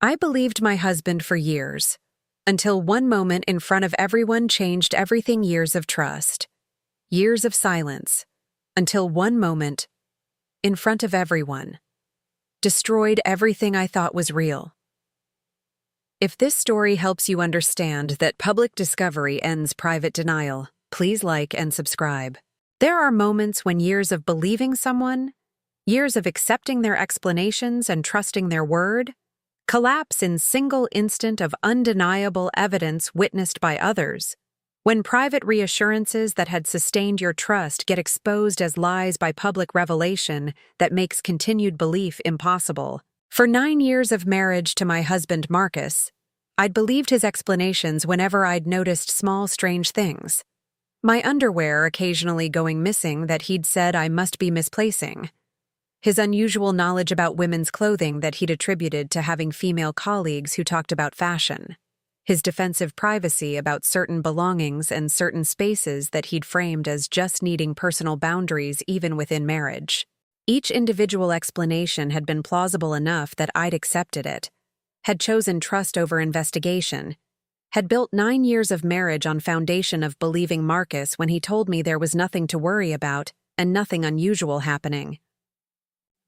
I believed my husband for years, until one moment in front of everyone changed everything. Years of trust, years of silence, until one moment, in front of everyone, destroyed everything I thought was real. If this story helps you understand that public discovery ends private denial, please like and subscribe. There are moments when years of believing someone, years of accepting their explanations and trusting their word, collapse in single instant of undeniable evidence witnessed by others. When private reassurances that had sustained your trust get exposed as lies by public revelation that makes continued belief impossible. For 9 years of marriage to my husband Marcus, I'd believed his explanations whenever I'd noticed small strange things. My underwear occasionally going missing that he'd said I must be misplacing. His unusual knowledge about women's clothing that he'd attributed to having female colleagues who talked about fashion. His defensive privacy about certain belongings and certain spaces that he'd framed as just needing personal boundaries even within marriage. Each individual explanation had been plausible enough that I'd accepted it, had chosen trust over investigation, had built 9 years of marriage on foundation of believing Marcus when he told me there was nothing to worry about and nothing unusual happening.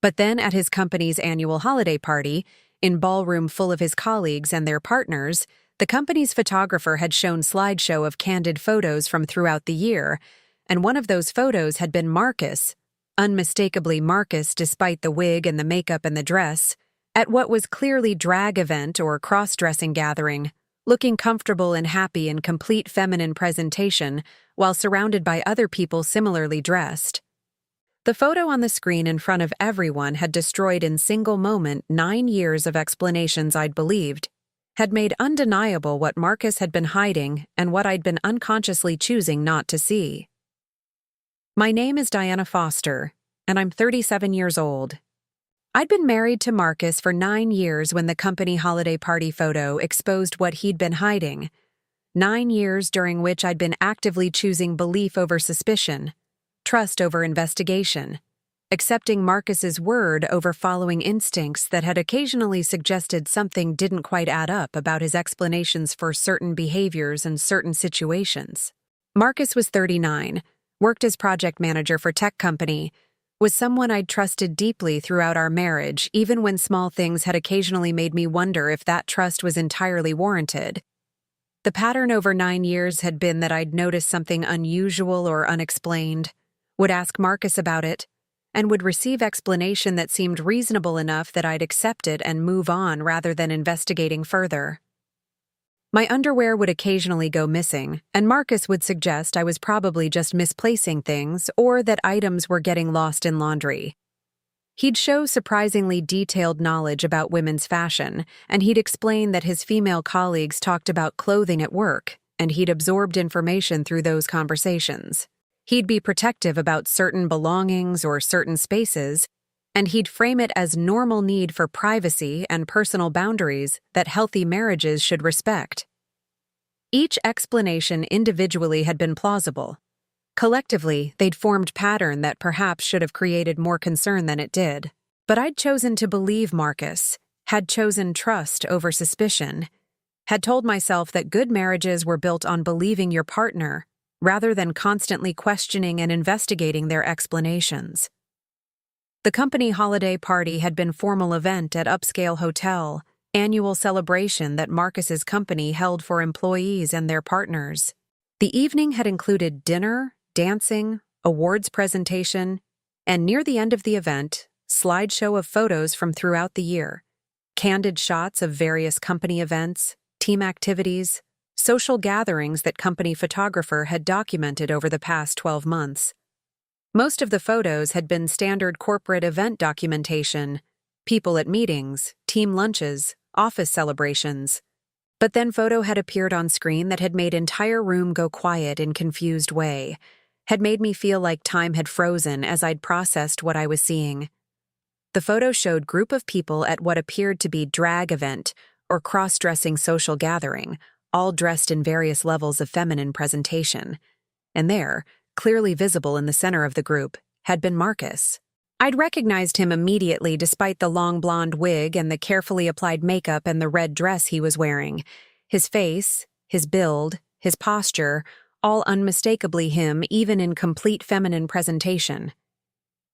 But then at his company's annual holiday party, in ballroom full of his colleagues and their partners, the company's photographer had shown slideshow of candid photos from throughout the year, and one of those photos had been Marcus, unmistakably Marcus despite the wig and the makeup and the dress, at what was clearly drag event or cross-dressing gathering, looking comfortable and happy in complete feminine presentation while surrounded by other people similarly dressed. The photo on the screen in front of everyone had destroyed in single moment 9 years of explanations I'd believed, had made undeniable what Marcus had been hiding and what I'd been unconsciously choosing not to see. My name is Diana Foster, and I'm 37 years old. I'd been married to Marcus for 9 years when the company holiday party photo exposed what he'd been hiding. 9 years during which I'd been actively choosing belief over suspicion, trust over investigation, accepting Marcus's word over following instincts that had occasionally suggested something didn't quite add up about his explanations for certain behaviors and certain situations. Marcus was 39, worked as project manager for tech company, was someone I'd trusted deeply throughout our marriage, even when small things had occasionally made me wonder if that trust was entirely warranted. The pattern over 9 years had been that I'd noticed something unusual or unexplained, would ask Marcus about it, and would receive explanation that seemed reasonable enough that I'd accept it and move on rather than investigating further. My underwear would occasionally go missing, and Marcus would suggest I was probably just misplacing things or that items were getting lost in laundry. He'd show surprisingly detailed knowledge about women's fashion, and he'd explain that his female colleagues talked about clothing at work, and he'd absorbed information through those conversations. He'd be protective about certain belongings or certain spaces, and he'd frame it as normal need for privacy and personal boundaries that healthy marriages should respect. Each explanation individually had been plausible. Collectively, they'd formed pattern that perhaps should have created more concern than it did. But I'd chosen to believe Marcus, had chosen trust over suspicion, had told myself that good marriages were built on believing your partner, rather than constantly questioning and investigating their explanations. The company holiday party had been formal event at upscale hotel, annual celebration that Marcus's company held for employees and their partners. The evening had included dinner, dancing, awards presentation, and near the end of the event, slideshow of photos from throughout the year, candid shots of various company events, team activities, social gatherings that company photographer had documented over the past 12 months. Most of the photos had been standard corporate event documentation, people at meetings, team lunches, office celebrations. But then photo had appeared on screen that had made entire room go quiet in confused way, had made me feel like time had frozen as I'd processed what I was seeing. The photo showed group of people at what appeared to be drag event or cross-dressing social gathering, all dressed in various levels of feminine presentation. And there, clearly visible in the center of the group, had been Marcus. I'd recognized him immediately despite the long blonde wig and the carefully applied makeup and the red dress he was wearing. His face, his build, his posture, all unmistakably him even in complete feminine presentation.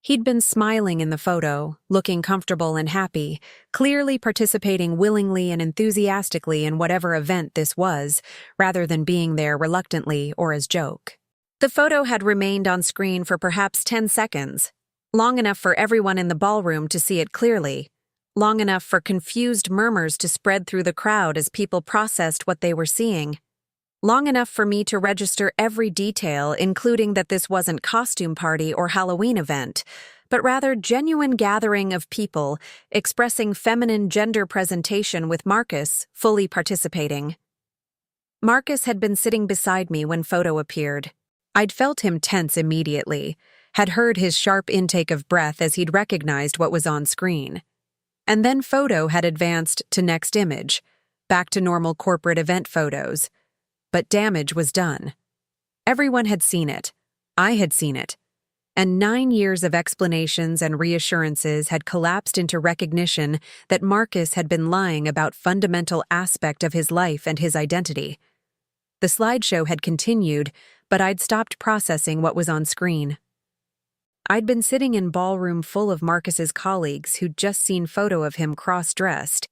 He'd been smiling in the photo, looking comfortable and happy, clearly participating willingly and enthusiastically in whatever event this was, rather than being there reluctantly or as joke. The photo had remained on screen for perhaps 10 seconds, long enough for everyone in the ballroom to see it clearly, long enough for confused murmurs to spread through the crowd as people processed what they were seeing, long enough for me to register every detail, including that this wasn't costume party or Halloween event, but rather genuine gathering of people expressing feminine gender presentation with Marcus fully participating. Marcus had been sitting beside me when photo appeared. I'd felt him tense immediately, had heard his sharp intake of breath as he'd recognized what was on screen. And then photo had advanced to next image, back to normal corporate event photos. But damage was done. Everyone had seen it. I had seen it. And 9 years of explanations and reassurances had collapsed into recognition that Marcus had been lying about fundamental aspect of his life and his identity. The slideshow had continued, but I'd stopped processing what was on screen. I'd been sitting in ballroom full of Marcus's colleagues who'd just seen photo of him cross-dressed,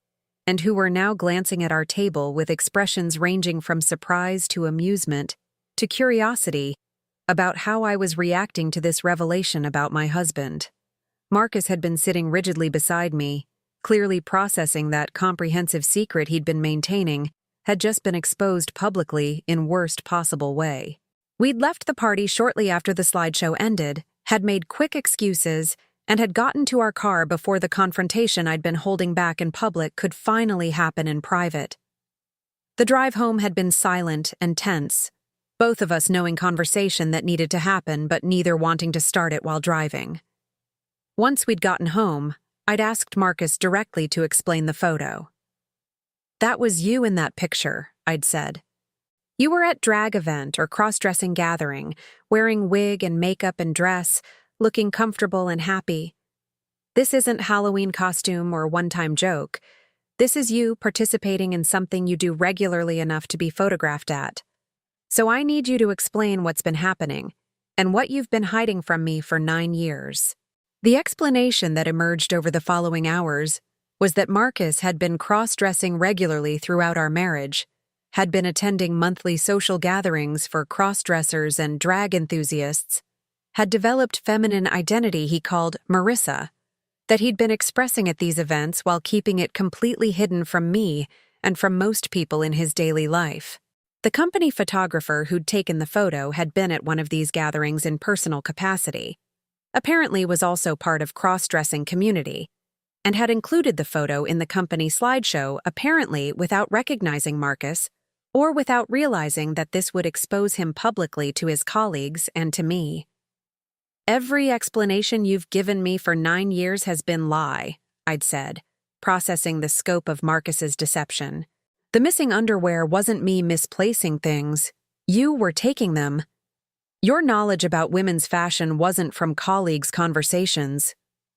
and who were now glancing at our table with expressions ranging from surprise to amusement to curiosity about how I was reacting to this revelation about my husband. Marcus had been sitting rigidly beside me, clearly processing that comprehensive secret he'd been maintaining had just been exposed publicly in worst possible way. We'd left the party shortly after the slideshow ended, had made quick excuses, and had gotten to our car before the confrontation I'd been holding back in public could finally happen in private. The drive home had been silent and tense, both of us knowing conversation that needed to happen but neither wanting to start it while driving. Once we'd gotten home, I'd asked Marcus directly to explain the photo. "That was you in that picture," I'd said. "You were at drag event or cross-dressing gathering, wearing wig and makeup and dress, looking comfortable and happy. This isn't Halloween costume or one-time joke. This is you participating in something you do regularly enough to be photographed at. So I need you to explain what's been happening, and what you've been hiding from me for 9 years. The explanation that emerged over the following hours was that Marcus had been cross-dressing regularly throughout our marriage, had been attending monthly social gatherings for cross-dressers and drag enthusiasts, had developed feminine identity he called Marissa, that he'd been expressing at these events while keeping it completely hidden from me and from most people in his daily life. The company photographer who'd taken the photo had been at one of these gatherings in personal capacity, apparently was also part of cross-dressing community, and had included the photo in the company slideshow apparently without recognizing Marcus or without realizing that this would expose him publicly to his colleagues and to me. Every explanation you've given me for 9 years has been lie, I'd said, processing the scope of Marcus's deception. The missing underwear wasn't me misplacing things. You were taking them. Your knowledge about women's fashion wasn't from colleagues' conversations.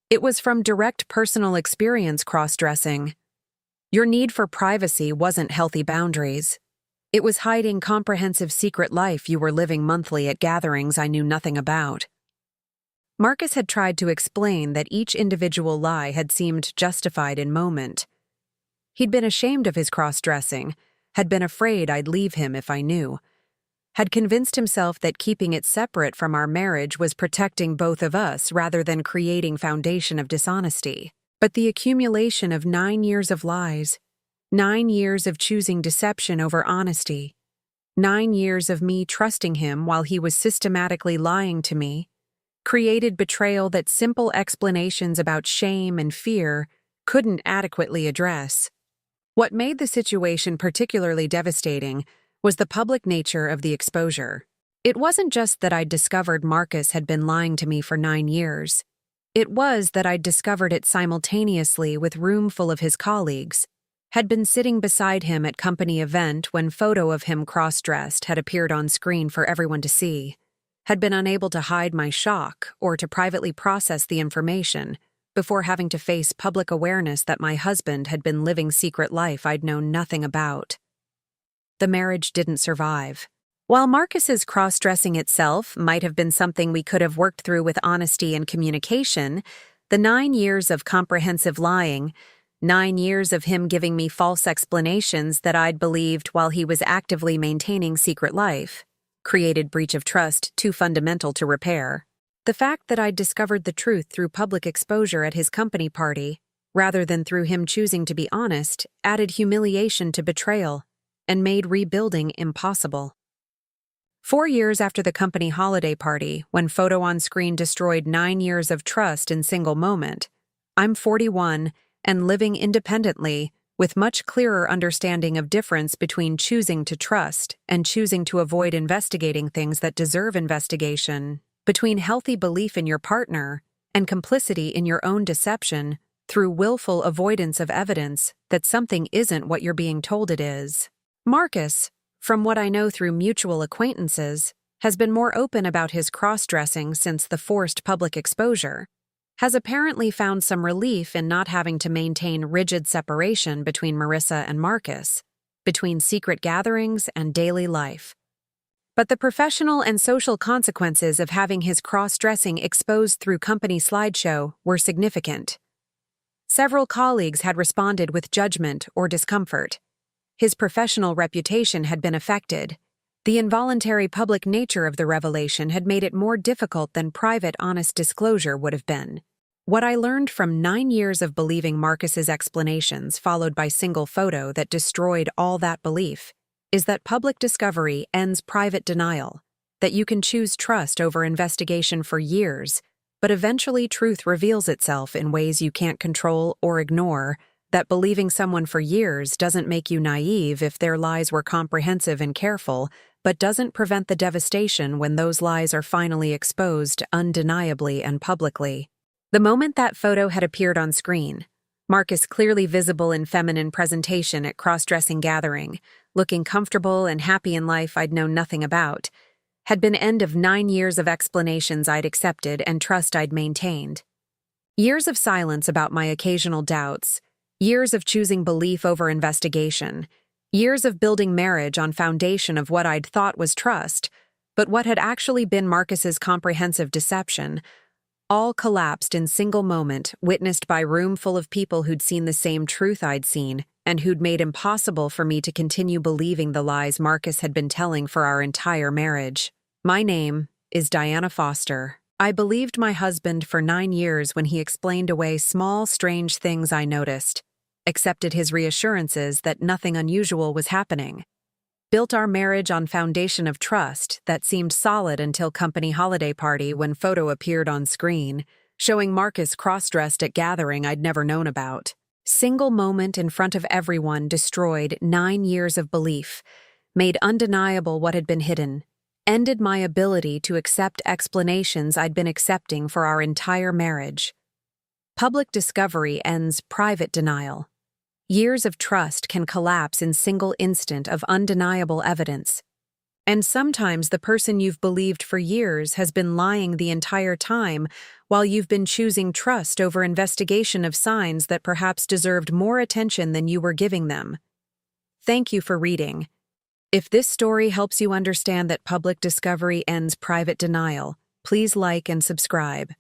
It was from direct personal experience cross-dressing. Your need for privacy wasn't healthy boundaries. It was hiding comprehensive secret life you were living monthly at gatherings I knew nothing about. Marcus had tried to explain that each individual lie had seemed justified in moment. He'd been ashamed of his cross-dressing, had been afraid I'd leave him if I knew, had convinced himself that keeping it separate from our marriage was protecting both of us rather than creating foundation of dishonesty. But the accumulation of 9 years of lies, 9 years of choosing deception over honesty, 9 years of me trusting him while he was systematically lying to me, created betrayal that simple explanations about shame and fear couldn't adequately address. What made the situation particularly devastating was the public nature of the exposure. It wasn't just that I'd discovered Marcus had been lying to me for 9 years. It was that I'd discovered it simultaneously with room full of his colleagues, had been sitting beside him at company event when photo of him cross-dressed had appeared on screen for everyone to see, had been unable to hide my shock or to privately process the information before having to face public awareness that my husband had been living secret life I'd known nothing about. The marriage didn't survive. While Marcus's cross-dressing itself might have been something we could have worked through with honesty and communication, the 9 years of comprehensive lying, 9 years of him giving me false explanations that I'd believed while he was actively maintaining secret life, created breach of trust too fundamental to repair. The fact that I'd discovered the truth through public exposure at his company party, rather than through him choosing to be honest, added humiliation to betrayal and made rebuilding impossible. 4 years after the company holiday party, when photo on screen destroyed 9 years of trust in single moment, I'm 41 and living independently with much clearer understanding of difference between choosing to trust and choosing to avoid investigating things that deserve investigation, between healthy belief in your partner and complicity in your own deception through willful avoidance of evidence that something isn't what you're being told it is. Marcus, from what I know through mutual acquaintances, has been more open about his cross-dressing since the forced public exposure, has apparently found some relief in not having to maintain rigid separation between Marissa and Marcus, between secret gatherings and daily life. But the professional and social consequences of having his cross-dressing exposed through company slideshow were significant. Several colleagues had responded with judgment or discomfort. His professional reputation had been affected. The involuntary public nature of the revelation had made it more difficult than private, honest disclosure would have been. What I learned from 9 years of believing Marcus's explanations, followed by single photo that destroyed all that belief, is that public discovery ends private denial, that you can choose trust over investigation for years, but eventually truth reveals itself in ways you can't control or ignore, that believing someone for years doesn't make you naive if their lies were comprehensive and careful, but doesn't prevent the devastation when those lies are finally exposed undeniably and publicly. The moment that photo had appeared on screen, Marcus clearly visible in feminine presentation at cross-dressing gathering, looking comfortable and happy in life I'd known nothing about, had been end of 9 years of explanations I'd accepted and trust I'd maintained. Years of silence about my occasional doubts, years of choosing belief over investigation, years of building marriage on foundation of what I'd thought was trust, but what had actually been Marcus's comprehensive deception, all collapsed in single moment, witnessed by a room full of people who'd seen the same truth I'd seen, and who'd made impossible for me to continue believing the lies Marcus had been telling for our entire marriage. My name is Diana Foster. I believed my husband for 9 years when he explained away small, strange things I noticed, accepted his reassurances that nothing unusual was happening, built our marriage on foundation of trust that seemed solid until company holiday party when photo appeared on screen, showing Marcus cross-dressed at gathering I'd never known about. Single moment in front of everyone destroyed 9 years of belief, made undeniable what had been hidden, ended my ability to accept explanations I'd been accepting for our entire marriage. Public discovery ends private denial. Years of trust can collapse in single instant of undeniable evidence. And sometimes the person you've believed for years has been lying the entire time while you've been choosing trust over investigation of signs that perhaps deserved more attention than you were giving them. Thank you for reading. If this story helps you understand that public discovery ends private denial, please like and subscribe.